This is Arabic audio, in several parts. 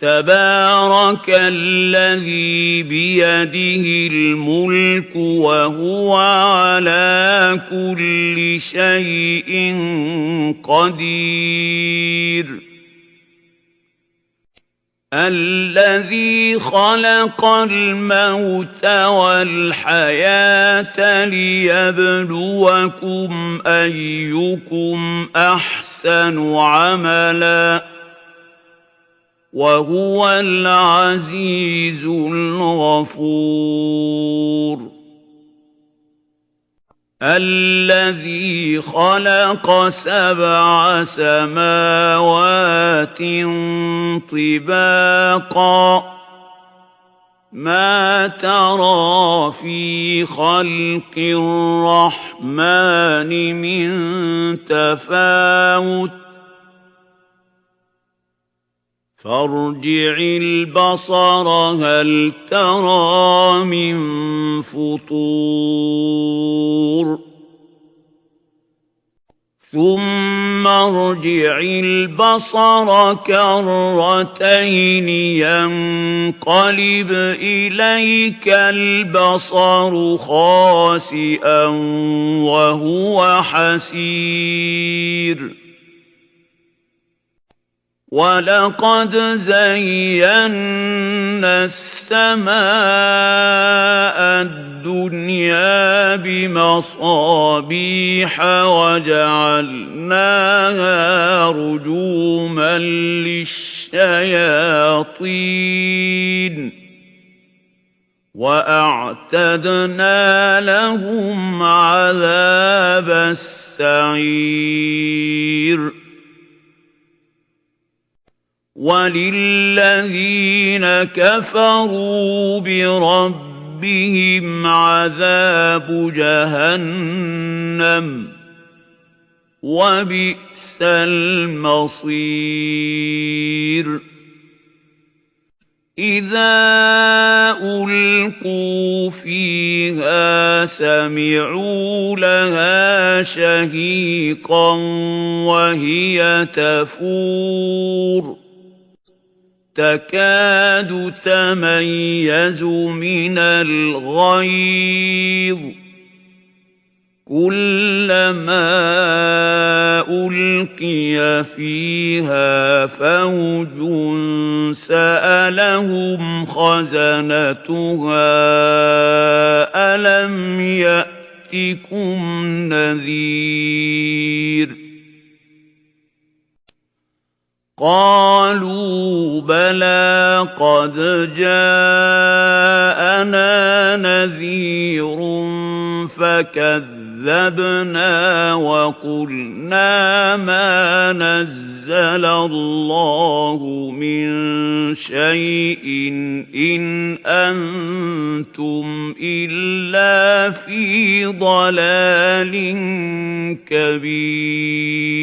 تبارك الذي بيده الملك وهو على كل شيء قدير الذي خلق الموت والحياة ليبلوكم أيكم أحسن عملا وهو العزيز الغفور الذي خلق 7 سماوات طباقا ما ترى في خلق الرحمن من تفاوت فارجع البصر هل ترى من فطور ثم ارجع البصر كرتين ينقلب إليك البصر خاسئا وهو حسير وَلَقَدْ زَيَّنَّا السَّمَاءَ الدُّنْيَا بِمَصَابِيحَ وَجَعَلْنَاهَا رُجُومًا لِّلشَّيَاطِينِ وَأَعْتَدْنَا لَهُمْ عَذَابَ السَّعِيرِ وَلِلَّذِينَ كَفَرُوا بِرَبِّهِمْ عَذَابُ جَهَنَّمَ وَبِئْسَ الْمَصِيرُ إِذَا أُلْقُوا فِيهَا سَمِعُوا لَهَا شَهِيقًا وَهِيَ تَفُورُ تكاد تميز من الغيظ كلما ألقي فيها فوج سألهم خزنتها ألم يأتكم نذير قالوا بلى قد جاءنا نذير فكذبنا وقلنا ما نزل الله من شيء إن أنتم إلا في ضلال كبير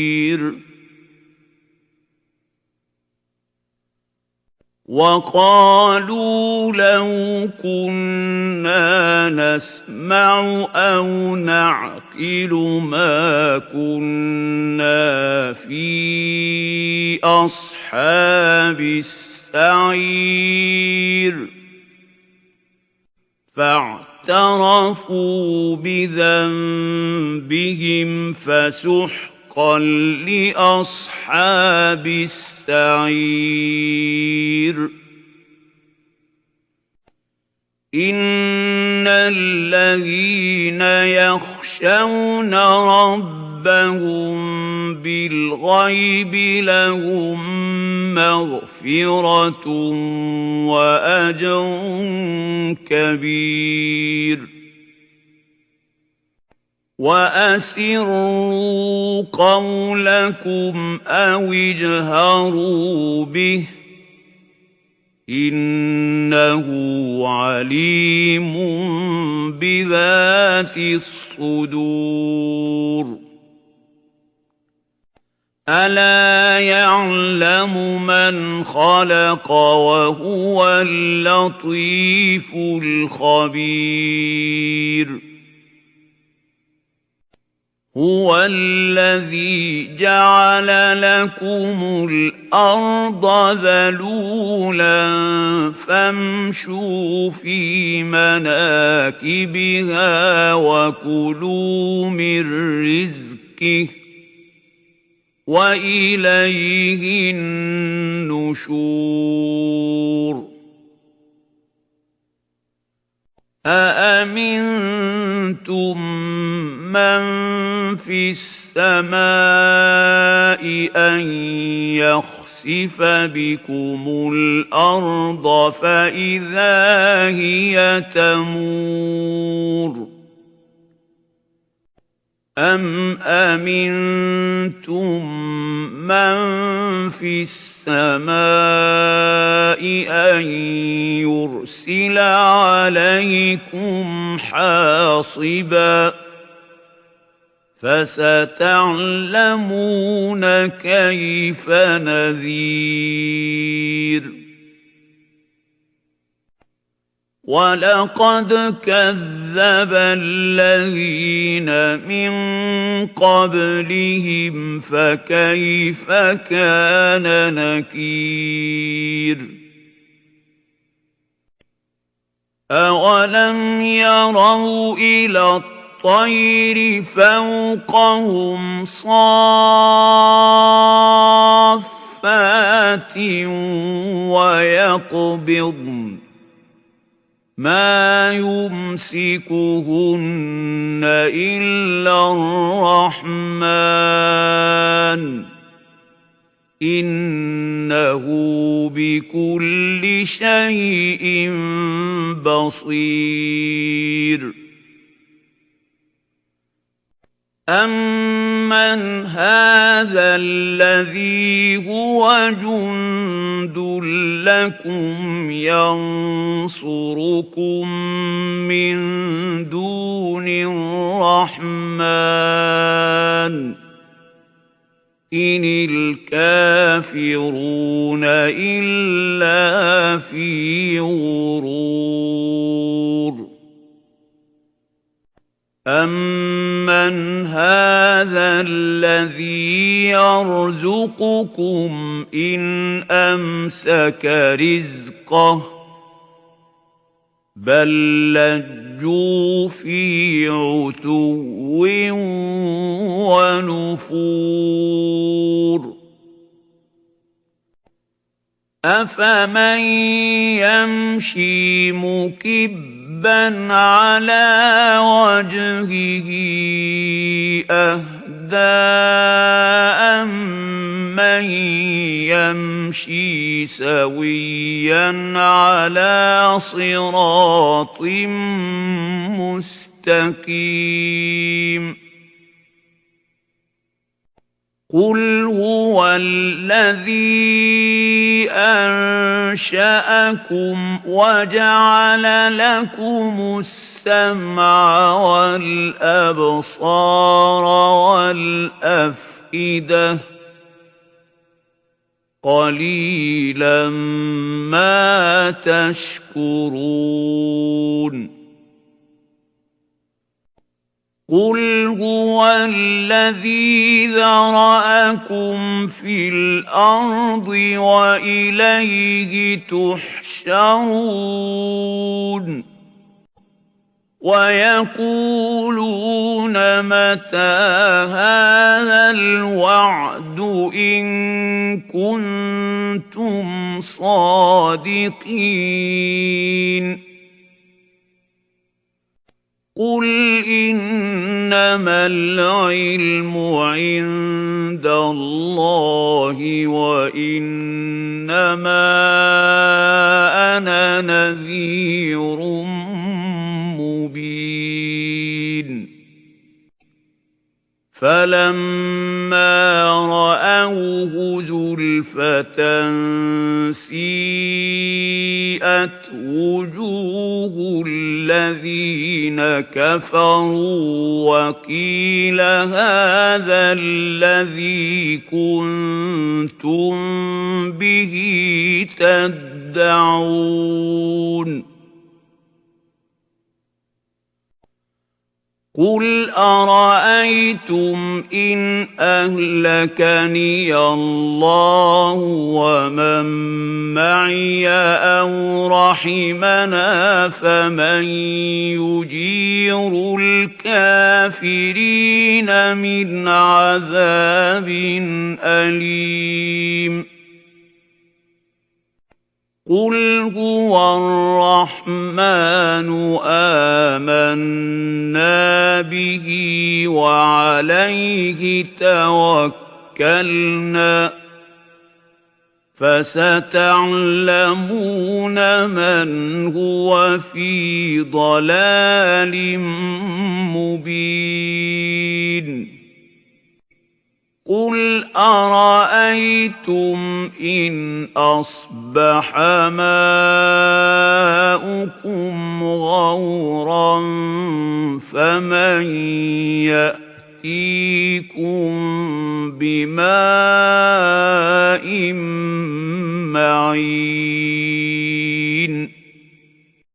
وقالوا لو كنا نسمع أو نعقل ما كنا في أصحاب السعير فاعترفوا بذنبهم فسحقا لأصحاب السعير إن الذين يخشون ربهم بالغيب لهم مغفرة وأجر كبير وأسروا قولكم أو اجهروا به إنه عليم بذات الصدور ألا يعلم من خلق وهو اللطيف الخبير هُوَ الَّذِي جَعَلَ لَكُمُ الْأَرْضَ ذَلُولًا فَامْشُوا فِي مَنَاكِبِهَا وَكُلُوا مِن رِّزْقِهِ ۖ وَإِلَيْهِ النُّشُورُ أَأَمِنتُم مَّن فِي السَّمَاءِ أَن يَخْسِفَ بِكُمُ الْأَرْضَ فَإِذَا هِيَ تَمُورُ أَمْ أَمِنتُم مَّن فِي السَّمَاءِ أَن يُرْسِلَ عَلَيْكُمْ حَاصِبًا ۖ فَسَتَعْلَمُونَ كَيْفَ نَذِيرِ وَلَقَدْ كَذَّبَ الَّذِينَ مِن قَبْلِهِمْ فَكَيْفَ كَانَ نَكِيرِ أَوَلَمْ يَرَوْا إِلَى الطَّيْرِ فَوْقَهُمْ صَافَّاتٍ وَيَقْبِضْنَ مَا يُمْسِكُهُنَّ إِلَّا الرَّحْمَٰنُ ۚ إِنَّهُ بِكُلِّ شَيْءٍ بَصِيرٌ أَمَّنْ هَٰذَا الَّذِي هُوَ جُندٌ لَّكُمْ يَنصُرُكُم مِّن دُونِ الرَّحْمَٰنِ ۚ إِنِ الْكَافِرُونَ إِلَّا فِي غُرُورٍ أَمَّنْ هَٰذَا الَّذِي يَرْزُقُكُمْ إِنْ أَمْسَكَ رِزْقَهُ ۚ بَل لَّجُّوا فِي عُتُوٍّ وَنُفُورٍ أَفَمَن يَمْشِي مُكِبًّا عَلَىٰ وَجْهِهِ أَهْدَىٰ أَمَّن يَمْشِي سَوِيًّا عَلَىٰ صِرَاطٍ مُّسْتَقِيمٍ قُلْ هُوَ الَّذِي أَنشَأَكُمْ وَجَعَلَ لَكُمُ السَّمْعَ وَالْأَبْصَارَ وَالْأَفْئِدَةَ ۚ قَلِيلًا مَّا تَشْكُرُونَ قُلْ هُوَ الَّذِي ذَرَأَكُمْ فِي الْأَرْضِ وَإِلَيْهِ تُحْشَرُونَ وَيَقُولُونَ مَتَىٰ هَٰذَا الْوَعْدُ إِن كُنتُمْ صَادِقِينَ قُلْ إِنَّمَا الْعِلْمُ عِندَ اللَّهِ وَإِنَّمَا أَنَا نَذِيرٌ مُّبِينٌ فَلَمَّا رَأَوْهُ زُلْفَةً سِيئَتْ وُجُوهُ الَّذِينَ كَفَرُوا وَقِيلَ هَٰذَا الَّذِي كُنتُم بِهِ تَدَّعُونَ قُلْ أَرَأَيْتُمْ إِنْ أَهْلَكَنِيَ اللَّهُ وَمَن مَّعِيَ أَوْ رَحِمَنَا فَمَن يُجِيرُ الْكَافِرِينَ مِنْ عَذَابٍ أَلِيمٍ قُلْ هُوَ الرَّحْمَٰنُ آمَنَّا بِهِ وَعَلَيْهِ تَوَكَّلْنَا ۖ فَسَتَعْلَمُونَ مَنْ هُوَ فِي ضَلَالٍ مُّبِينٍ قُلْ أَرَأَيْتُمْ إِنْ أَصْبَحَ مَاؤُكُمْ غَوْرًا فَمَن يَأْتِيكُم بِمَاءٍ مَّعِينٍ